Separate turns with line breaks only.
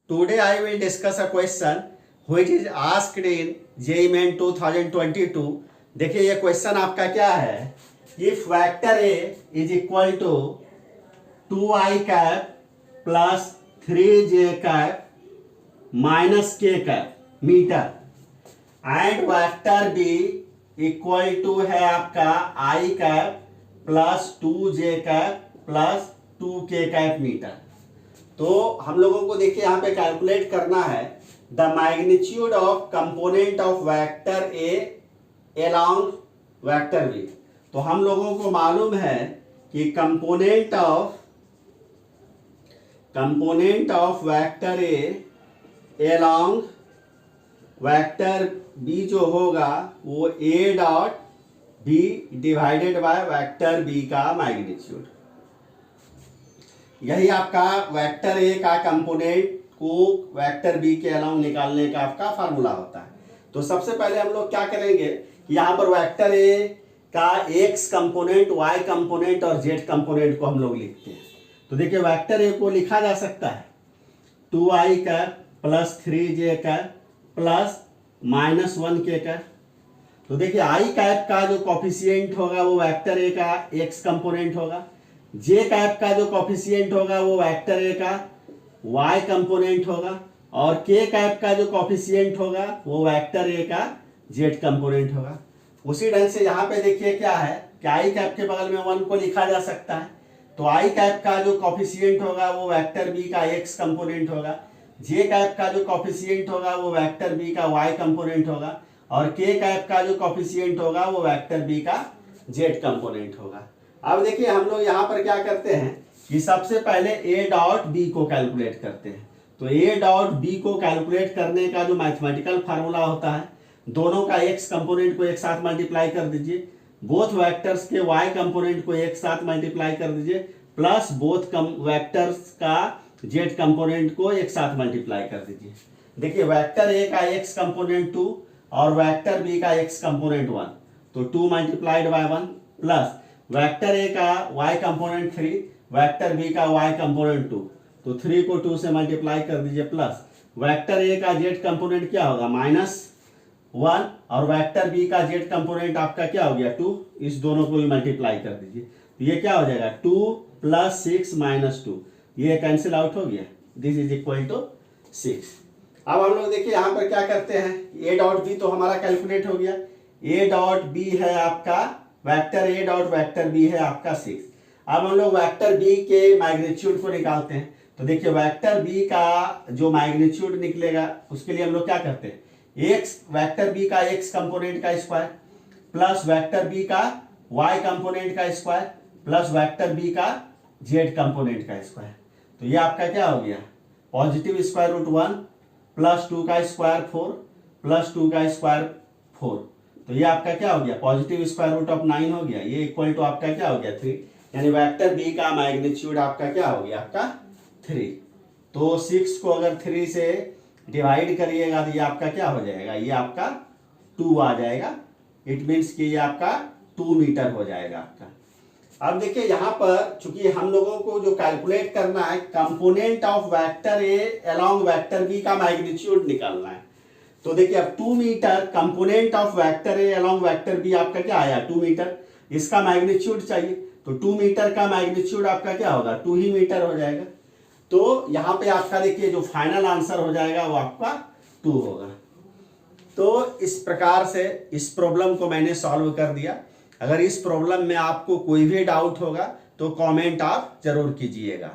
Today I will discuss a question which is asked in JEE Main 2022. देखिए ये question आपका क्या है, if vector A is equal to 2i cap plus 3j cap minus k cap metre and vector B equal to है आपका i cap plus 2j cap plus 2k cap metre. तो हम लोगों को देखिए यहाँ पे कैलकुलेट करना है the magnitude of component of vector A along vector B. तो हम लोगों को मालूम है कि component of vector A along vector B जो होगा वो A dot B divided by vector B का मैग्नीट्यूड। यही आपका वेक्टर ए का कंपोनेंट को वेक्टर बी के अलाउंग निकालने का आपका फार्मूला होता है। तो सबसे पहले हम लोग क्या करेंगे कि यहाँ पर वेक्टर ए का एक्स कंपोनेंट, वाई कंपोनेंट और जेड कंपोनेंट को हम लोग लिखते हैं। तो देखिए वेक्टर ए को लिखा जा सकता है 2i cap plus 3j cap plus minus 1k cap. तो देखिए आई कैप का जो कॉफिशिएंट होगा वो वेक्टर ए का एक्स कंपोनेंट होगा, जे कैप का जो कॉफिशिएंट होगा वो वेक्टर ए का वाई कंपोनेंट होगा और के कैप का जो कॉफिशिएंट होगा वो वेक्टर ए का जेड कंपोनेंट होगा। उसी ढंग से यहाँ पे देखिए क्या है कि आई कैप के बगल में 1 को लिखा जा सकता है। तो आई कैप का जो कॉफिशिएंट होगा वो वेक्टर बी का एक्स कंपोनेंट होगा, जे कैप का जो कॉफिशिएंट होगा वो वेक्टर बी का वाई कंपोनेंट होगा और के कैप का जो कॉफिशिएंट होगा वो वेक्टर बी का जेड कंपोनेंट होगा। अब देखिए हम लोग यहाँ पर क्या करते हैं कि सबसे पहले ए डॉट बी को कैलकुलेट करते हैं। तो ए डॉट बी को कैलकुलेट करने का जो मैथमेटिकल फार्मूला होता है, दोनों का एक्स कंपोनेंट को एक साथ मल्टीप्लाई कर दीजिए, बोथ वेक्टर्स के वाई कंपोनेंट को एक साथ मल्टीप्लाई कर दीजिए प्लस बोथ वेक्टर्स का जेड कंपोनेंट को एक साथ मल्टीप्लाई कर दीजिए। देखिए वेक्टर ए का एक्स कंपोनेंट 2 और वेक्टर बी का एक्स कंपोनेंट 1, तो 2 multiplied by 1 plus vector A का y कंपोनेंट 3, वेक्टर बी का y कंपोनेंट 2, तो 3 को 2 से मल्टीप्लाई कर दीजिए प्लस वेक्टर ए का z कंपोनेंट क्या होगा -1 और वेक्टर बी का z कंपोनेंट आपका क्या हो गया 2, इस दोनों को भी मल्टीप्लाई कर दीजिए। तो ये क्या हो जाएगा 2 + 6 - 2, ये कैंसिल आउट हो गया, दिस इज इक्वल टू 6। अब हम लोग देखिए यहाँ पर क्या करते हैं, ए डॉट बी तो हमारा कैलकुलेट हो गया, ए डॉट बी है आपका vector A dot vector B है आपका 6। अब हम लोग वेक्टर बी के मैग्नीट्यूड को निकालते हैं। तो देखिए वेक्टर बी का जो मैग्नीट्यूड निकलेगा उसके लिए हम लोग क्या करते हैं, एक्स वेक्टर बी का एक्स कंपोनेंट का स्क्वायर प्लस वेक्टर बी का वाई कंपोनेंट का स्क्वायर प्लस वेक्टर बी का जेड कंपोनेंट का स्क्वायर। तो ये आपका क्या हो गया, पॉजिटिव स्क्वायर रूट 1 प्लस 2 का स्क्वायर 4 प्लस 2 का स्क्वायर 4। तो ये आपका क्या हो गया, पॉजिटिव स्क्वायर रूट ऑफ 9 हो गया, ये इक्वल टू आपका क्या हो गया 3, यानी वेक्टर बी का मैग्नीट्यूड आपका क्या हो गया आपका 3। तो 6 को अगर 3 से डिवाइड करिएगा तो ये आपका क्या हो जाएगा, ये आपका 2 आ जाएगा। इट मीन्स कि ये आपका 2 मीटर हो जाएगा आपका। अब देखिए यहाँ पर चूंकि हम लोगों को जो कैलकुलेट करना है component of vector A along vector B का मैग्नीट्यूड निकालना है। तो देखिए अब 2 metre component of vector A along vector B आपका क्या आया 2 मीटर, इसका मैग्नीट्यूड चाहिए तो 2 मीटर का मैग्नीट्यूड आपका क्या होगा 2 ही मीटर हो जाएगा। तो यहाँ पे आपका देखिए जो फाइनल आंसर हो जाएगा वो आपका 2 होगा। तो इस प्रकार से इस प्रॉब्लम को मैंने सॉल्व कर दिया। अगर इस प्रॉब्लम में आपको कोई भी डाउट होगा तो कमेंट आप जरूर कीजिएगा।